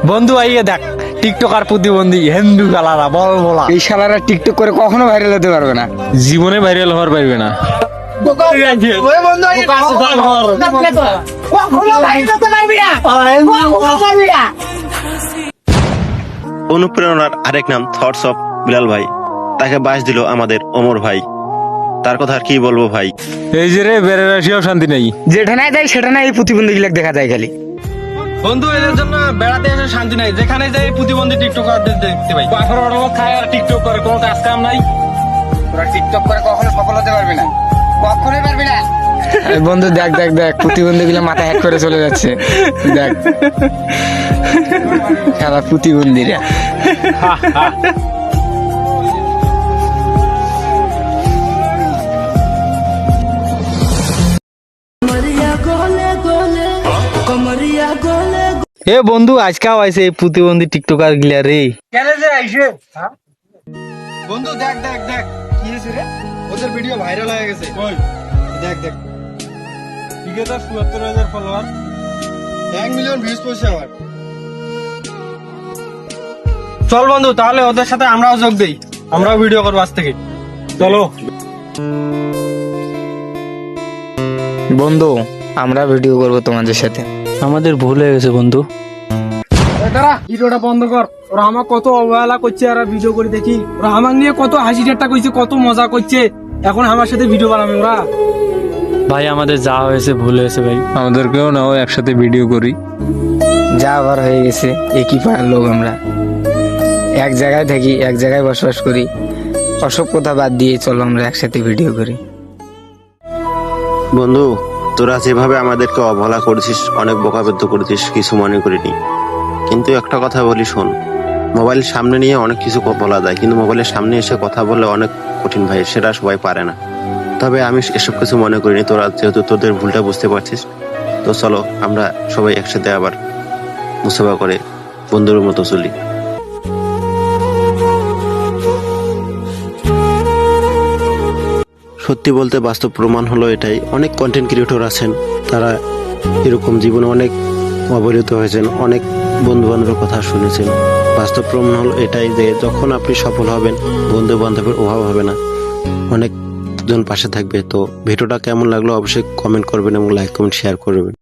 বন্ধু আইয়ে দেখ টিকটকার প্রতিবন্ধী হিন্দু গালারা বল বলা এই শালারা টিকটক করে কখনো ভাইরাল হতে পারবে না, জীবনে ভাইরাল হওয়ার পারবে না। অনুপ্রেরণার আরেক নাম থটস অফ বিলাল ভাই, তাকে বাস দিল আমাদের ওমর ভাই। তার কথা আর কি বলবো ভাই। এই যে রে বেড়ে আসিও শান্তি নেই, যেটা নাই যাই সেটা নাই, এই প্রতিবন্ধী গুলো দেখা যায় খালি। বন্ধু এদের জন্য বেড়াতে এসে শান্তি নাই, যেখানে যাই প্রতিবন্ধী টিকটকারদের দেখতে পাই। খায় আর টিকটক করে, কোনো কাজ কাম নাই। তোরা টিকটক করে কখনো সফল হতে পারবি না, কখনোই পারবি না। বন্ধু দেখ দেখ দেখ, প্রতিবন্ধী গুলো মাথা হ্যাক করে চলে যাচ্ছে, দেখ খেলা প্রতিবন্ধীরা। এ বন্ধু আজকাও আইছে এই প্রতিবন্ধী টিকটকার গিলা রে। কেন যে আইছে বন্ধু, দেখ দেখ দেখ কি হয়েছে রে, ওদের ভিডিও ভাইরাল হয়ে গেছে। দেখ দেখ, ঠিক আছে, ৭৪,০০০ ফলোয়ার, 1 মিলিয়ন ভিউজ পৌঁছে আমার। চল বন্ধু তাহলে ওদের সাথে আমরাও যোগ দেই, আমরাও ভিডিও করবো আজ থেকে, চলো। বন্ধু আমরা ভিডিও করব তোমাদের সাথে। আমাদের ভুল হয়ে গেছে বন্ধু। দাঁড়া, ভিডিওটা বন্ধ কর। ওরা আমার কত অবহেলা করছে, আর ভিডিও করে দেখি। ওরা আমার নিয়ে কত হাসি ঠাট্টা করছে, কত মজা করছে, এখন আমার সাথে ভিডিও বানাবে ওরা। ভাই আমাদের যা হয়েছে ভুল হয়েছে ভাই, আমাদেরকেও নাও একসাথে ভিডিও করি। যা আবার হয়ে গেছে, একই পাড়ার লোক আমরা, এক জায়গায় থাকি, এক জায়গায় বসবাস করি, অসব কথা বাদ দিয়ে চলো আমরা একসাথে ভিডিও করি। বন্ধু তোরা যেভাবে আমাদেরকে অবহেলা করেছিস, অনেক বোকাবেদ্য করেছিস, কিছু মনে করিনি। কিন্তু একটা কথা বলি শোন, মোবাইল সামনে নিয়ে অনেক কিছু বলা যায়, কিন্তু মোবাইলের সামনে এসে কথা বললে অনেক কঠিন ভাই, সেটা সবাই পারে না। তবে আমি এসব কিছু মনে করিনি, তোরা যেহেতু তোদের ভুলটা বুঝতে পারছিস, তো চলো আমরা সবাই একসাথে আবার মুসাফা করে বন্ধুর মতো চলি। সত্যি বলতে বাস্তব প্রমাণ হলো এটাই, অনেক কন্টেন্ট ক্রিয়েটর আছেন, তারা এরকম জীবনে অনেক অবহেলিত হয়েছেন, অনেক বন্ধু বান্ধবের কথা শুনেছেন। বাস্তব প্রমাণ হলো এটাই যে যখন আপনি সফল হবেন, বন্ধু বান্ধবের অভাব হবে না, অনেকজন পাশে থাকবে। তো ভিডিওটা কেমন লাগলো অবশ্যই কমেন্ট করবেন এবং লাইক কমেন্ট শেয়ার করবেন।